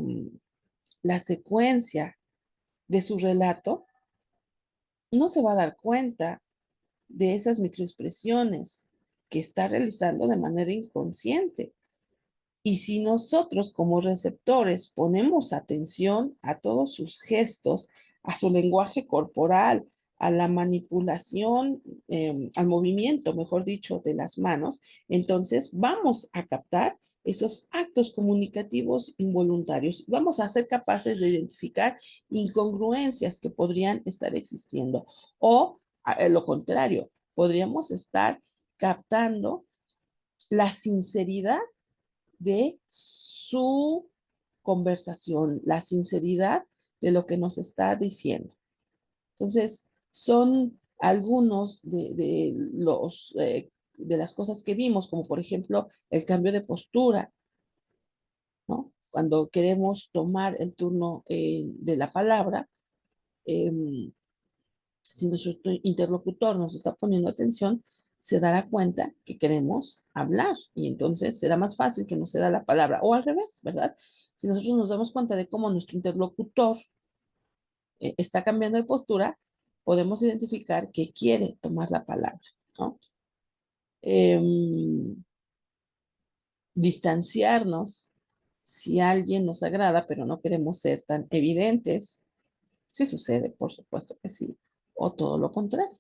la secuencia de su relato, no se va a dar cuenta de esas microexpresiones que está realizando de manera inconsciente. Y si nosotros como receptores ponemos atención a todos sus gestos, a su lenguaje corporal, a la manipulación, al movimiento, mejor dicho, de las manos, entonces vamos a captar esos actos comunicativos involuntarios. Vamos a ser capaces de identificar incongruencias que podrían estar existiendo. O lo contrario, podríamos estar captando la sinceridad de su conversación, la sinceridad de lo que nos está diciendo. Entonces, son algunos de las cosas que vimos, como por ejemplo el cambio de postura, ¿no? Cuando queremos tomar el turno de la palabra, eh, si nuestro interlocutor nos está poniendo atención, se dará cuenta que queremos hablar y entonces será más fácil que nos ceda la palabra o al revés, ¿verdad? Si nosotros nos damos cuenta de cómo nuestro interlocutor está cambiando de postura, podemos identificar que quiere tomar la palabra, ¿no? Distanciarnos si alguien nos agrada, pero no queremos ser tan evidentes, sí sucede, por supuesto que sí, o todo lo contrario.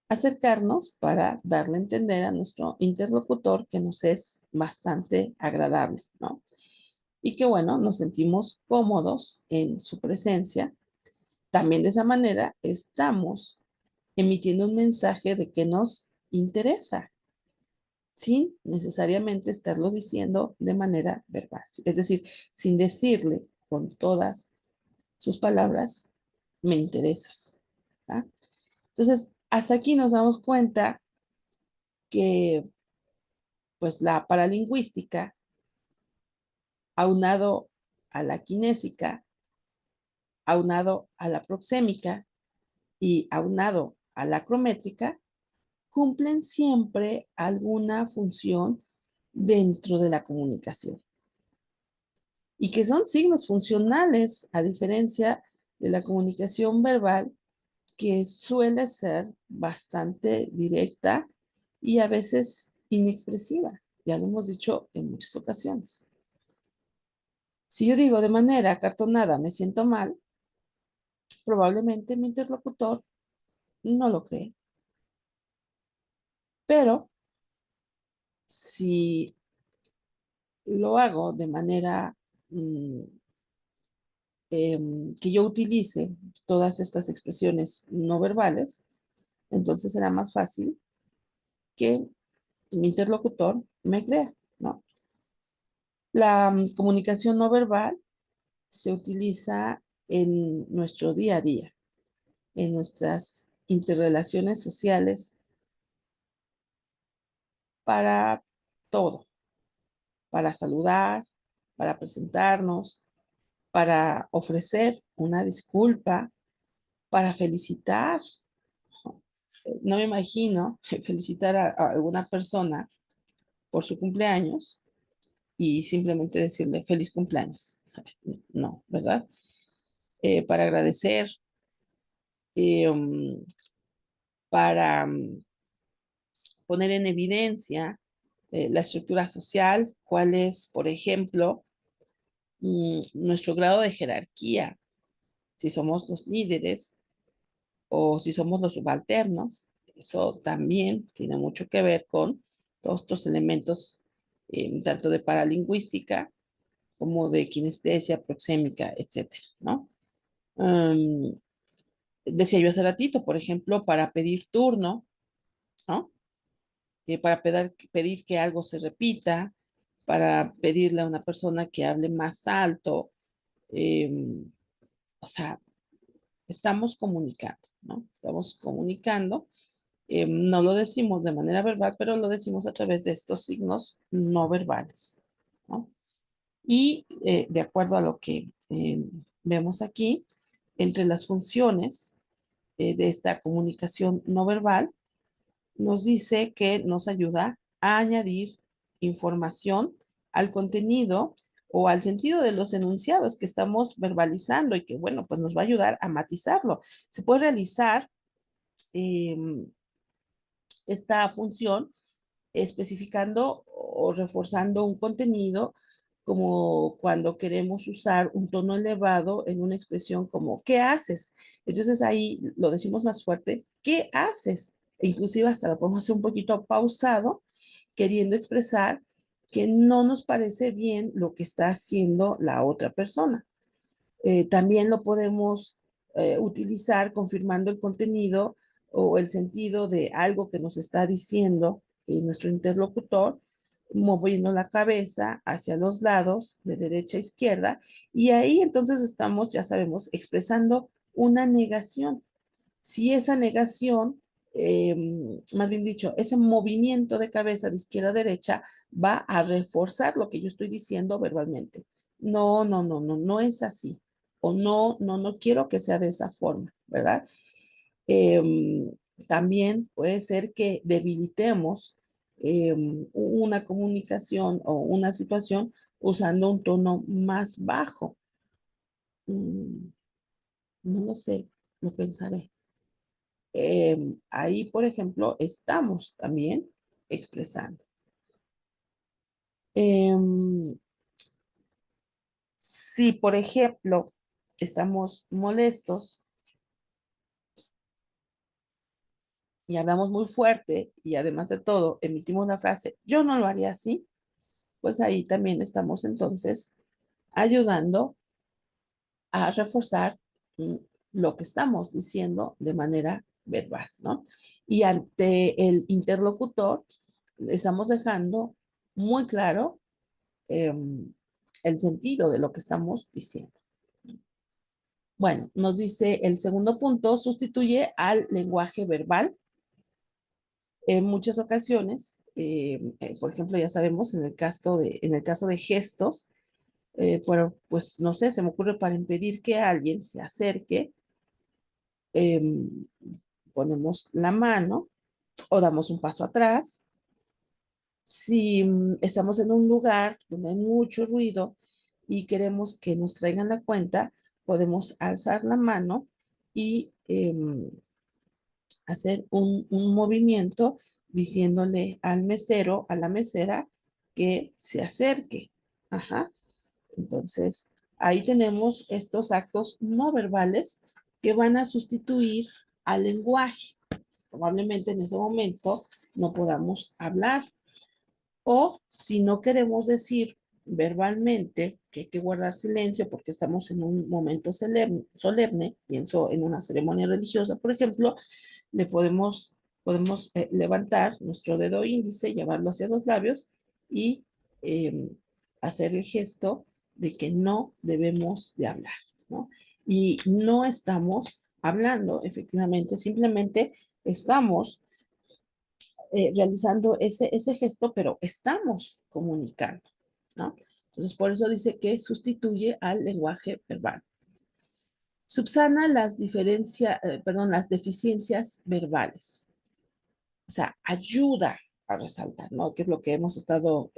Acercarnos para darle a entender a nuestro interlocutor que nos es bastante agradable, ¿no? Y que bueno, nos sentimos cómodos en su presencia. También de esa manera estamos emitiendo un mensaje de que nos interesa, sin necesariamente estarlo diciendo de manera verbal. Es decir, sin decirle con todas sus palabras, me interesas. ¿Ah? Entonces, hasta aquí nos damos cuenta que pues la paralingüística, aunado a la kinésica, aunado a la proxémica y aunado a la crométrica, cumplen siempre alguna función dentro de la comunicación y que son signos funcionales a diferencia de la comunicación verbal que suele ser bastante directa y a veces inexpresiva. Ya lo hemos dicho en muchas ocasiones. Si yo digo de manera cartonada me siento mal, probablemente mi interlocutor no lo cree. Pero si lo hago de manera que yo utilice todas estas expresiones no verbales, entonces será más fácil que mi interlocutor me crea, ¿no? La comunicación no verbal se utiliza en nuestro día a día, en nuestras interrelaciones sociales, para todo, para saludar, para presentarnos, para ofrecer una disculpa, para felicitar. No me imagino felicitar a alguna persona por su cumpleaños y simplemente decirle feliz cumpleaños. No, ¿verdad? Para agradecer, um, para poner en evidencia la estructura social, cuál es, por ejemplo, nuestro grado de jerarquía, si somos los líderes o si somos los subalternos. Eso también tiene mucho que ver con todos estos elementos, tanto de paralingüística como de kinestesia, proxémica, etcétera, ¿no? Um, Decía yo hace ratito, por ejemplo, para pedir turno, ¿no? Para pedir que algo se repita, para pedirle a una persona que hable más alto. eh, o sea, estamos comunicando, ¿no? Estamos comunicando. No lo decimos de manera verbal, pero lo decimos a través de estos signos no verbales, ¿no? Y de acuerdo a lo que vemos aquí, entre las funciones de esta comunicación no verbal, nos dice que nos ayuda a añadir información al contenido o al sentido de los enunciados que estamos verbalizando y que, bueno, pues nos va a ayudar a matizarlo. Se puede realizar eh, esta función especificando o reforzando un contenido, como cuando queremos usar un tono elevado en una expresión como ¿qué haces? Entonces ahí lo decimos más fuerte, ¿qué haces? E inclusive hasta lo podemos hacer un poquito pausado, queriendo expresar que no nos parece bien lo que está haciendo la otra persona. También lo podemos utilizar confirmando el contenido o el sentido de algo que nos está diciendo nuestro interlocutor, moviendo la cabeza hacia los lados, de derecha a izquierda, y ahí entonces estamos, ya sabemos, expresando una negación. Si esa negación, más bien dicho, ese movimiento de cabeza de izquierda a derecha va a reforzar lo que yo estoy diciendo verbalmente. No, no, no, no, no es así. O no, no, no quiero que sea de esa forma, ¿verdad? Em, También puede ser que debilitemos una comunicación o una situación usando un tono más bajo. Mm, no lo sé, lo pensaré. Ahí, por ejemplo, estamos también expresando. Em, si, por ejemplo, estamos molestos y hablamos muy fuerte y además de todo emitimos la frase, yo no lo haría así, pues ahí también estamos entonces ayudando a reforzar mm, lo que estamos diciendo de manera verbal, ¿no? Y ante el interlocutor estamos dejando muy claro eh, el sentido de lo que estamos diciendo. Bueno, nos dice el segundo punto, sustituye al lenguaje verbal. En muchas ocasiones, por ejemplo, ya sabemos, en el caso de gestos, pero pues no sé, se me ocurre para impedir que alguien se acerque, eh, ponemos la mano o damos un paso atrás. Si estamos en un lugar donde hay mucho ruido y queremos que nos traigan la cuenta, podemos alzar la mano y hacer un movimiento diciéndole al mesero, a la mesera, que se acerque. Ajá. Entonces, ahí tenemos estos actos no verbales que van a sustituir al lenguaje. Probablemente en ese momento no podamos hablar. O si no queremos decir verbalmente, que hay que guardar silencio porque estamos en un momento solemne, pienso en una ceremonia religiosa, por ejemplo, le podemos levantar nuestro dedo índice, llevarlo hacia los labios y eh, hacer el gesto de que no debemos de hablar, ¿no? Y no estamos hablando, efectivamente, simplemente estamos realizando ese gesto, pero estamos comunicando, ¿no? Entonces, por eso dice que sustituye al lenguaje verbal. Subsana las deficiencias verbales. O sea, ayuda a resaltar, ¿no? Que es lo que hemos estado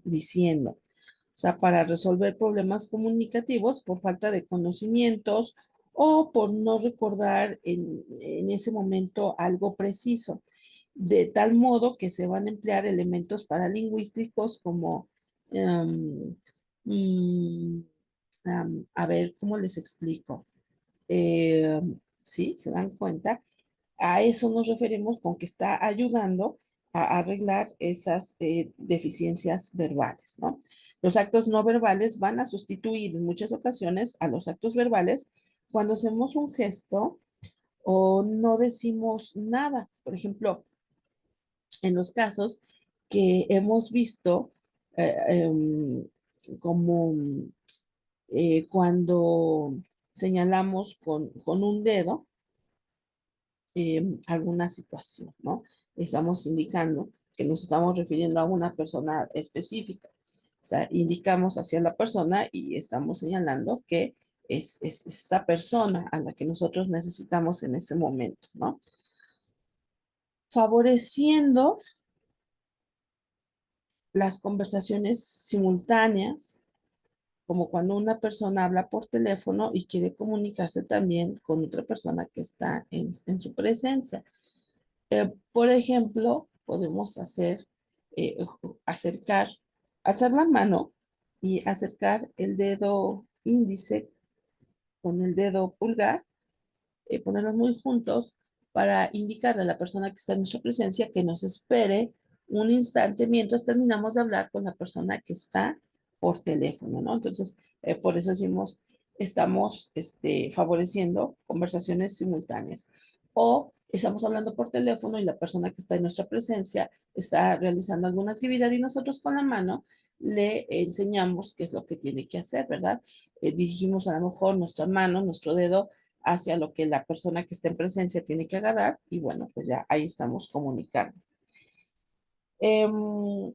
diciendo. O sea, para resolver problemas comunicativos por falta de conocimientos o por no recordar en ese momento algo preciso, de tal modo que se van a emplear elementos paralingüísticos como, um, um, a ver, ¿cómo les explico? Sí, se dan cuenta. A eso nos referimos con que está ayudando a arreglar esas deficiencias verbales, ¿no? Los actos no verbales van a sustituir en muchas ocasiones a los actos verbales cuando hacemos un gesto o no decimos nada. Por ejemplo, en los casos que hemos visto eh, em, como cuando señalamos con un dedo alguna situación, ¿no? Estamos indicando que nos estamos refiriendo a una persona específica. O sea, indicamos hacia la persona y estamos señalando que es esa persona a la que nosotros necesitamos en ese momento, ¿no? Favoreciendo las conversaciones simultáneas, como cuando una persona habla por teléfono y quiere comunicarse también con otra persona que está en su presencia. Por ejemplo, podemos acercar, alzar la mano y acercar el dedo índice con el dedo pulgar, ponerlos muy juntos para indicarle a la persona que está en nuestra presencia que nos espere un instante mientras terminamos de hablar con la persona que está por teléfono, ¿no? Entonces, por eso decimos, estamos favoreciendo conversaciones simultáneas. O estamos hablando por teléfono y la persona que está en nuestra presencia está realizando alguna actividad y nosotros con la mano le enseñamos qué es lo que tiene que hacer, ¿verdad? Dirigimos a lo mejor nuestra mano, nuestro dedo hacia lo que la persona que está en presencia tiene que agarrar y bueno, pues ya ahí estamos comunicando. Em,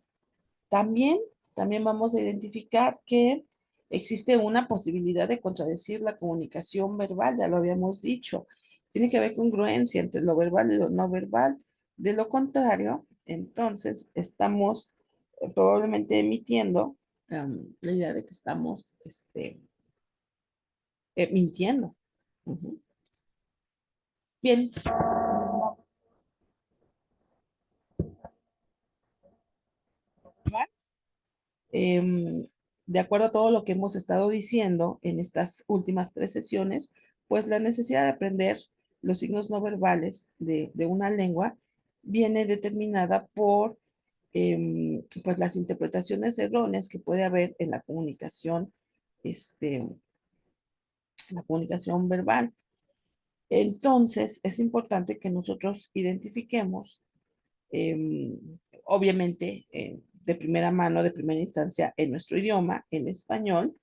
también, también vamos a identificar que existe una posibilidad de contradecir la comunicación verbal, ya lo habíamos dicho. Tiene que haber congruencia entre lo verbal y lo no verbal. De lo contrario, entonces estamos probablemente emitiendo la idea de que estamos mintiendo. Ujú. Bien, em, de acuerdo a todo lo que hemos estado diciendo en estas últimas 3 sesiones, pues la necesidad de aprender los signos no verbales de una lengua viene determinada por pues las interpretaciones erróneas que puede haber en la comunicación verbal. Entonces, es importante que nosotros identifiquemos eh, obviamente de primera mano, de primera instancia, en nuestro idioma, en español,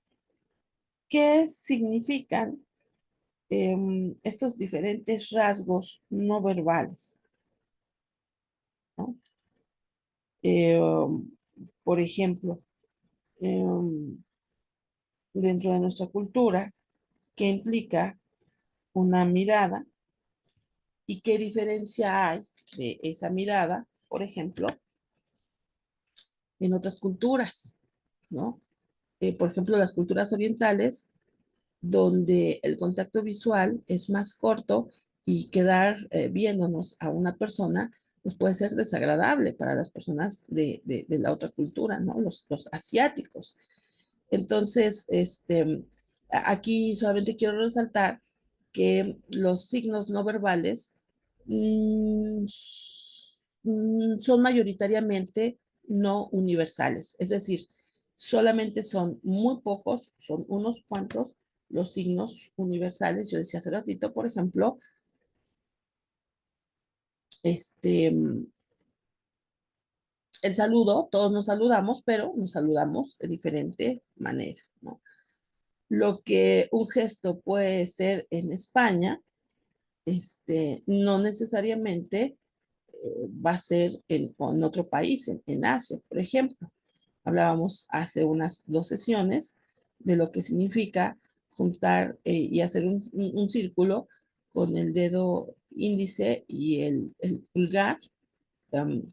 qué significan estos diferentes rasgos no verbales, ¿no? Eh, por ejemplo, eh, dentro de nuestra cultura, qué implica una mirada y qué diferencia hay de esa mirada, por ejemplo, en otras culturas, ¿no? Por ejemplo, las culturas orientales donde el contacto visual es más corto y quedar viéndonos a una persona pues puede ser desagradable para las personas de la otra cultura, ¿no? Los asiáticos. Entonces, aquí solamente quiero resaltar que los signos no verbales mm, son mayoritariamente no universales. Es decir, solamente son muy pocos, son unos cuantos los signos universales. Yo decía hace ratito, por ejemplo, este, el saludo, todos nos saludamos, pero nos saludamos de diferente manera, ¿no? Lo que un gesto puede ser en España, no necesariamente va a ser en otro país, en Asia, por ejemplo. Hablábamos hace unas 2 sesiones de lo que significa juntar y hacer un círculo con el dedo índice y el pulgar,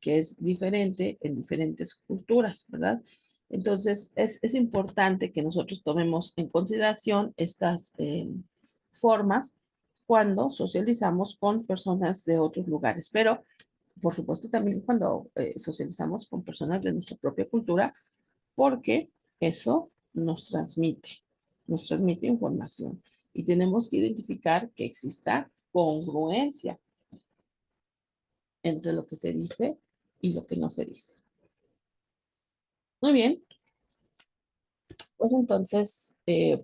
que es diferente en diferentes culturas, ¿verdad? Entonces, es importante que nosotros tomemos en consideración estas formas cuando socializamos con personas de otros lugares, pero por supuesto también cuando socializamos con personas de nuestra propia cultura, porque eso nos transmite información y tenemos que identificar que exista congruencia entre lo que se dice y lo que no se dice. Muy bien, pues entonces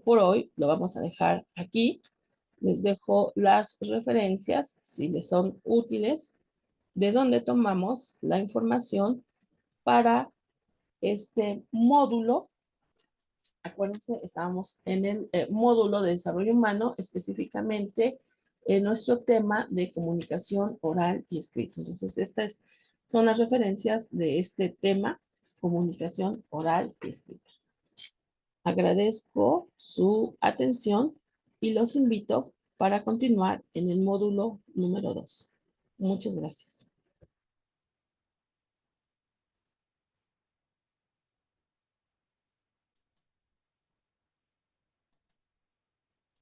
por hoy lo vamos a dejar aquí. Les dejo las referencias, si les son útiles, de dónde tomamos la información para este módulo. Acuérdense, estábamos en el módulo de desarrollo humano, específicamente en nuestro tema de comunicación oral y escrita. Entonces, son las referencias de este tema, comunicación oral y escrita. Agradezco su atención y los invito para continuar en el módulo número 2. Muchas gracias.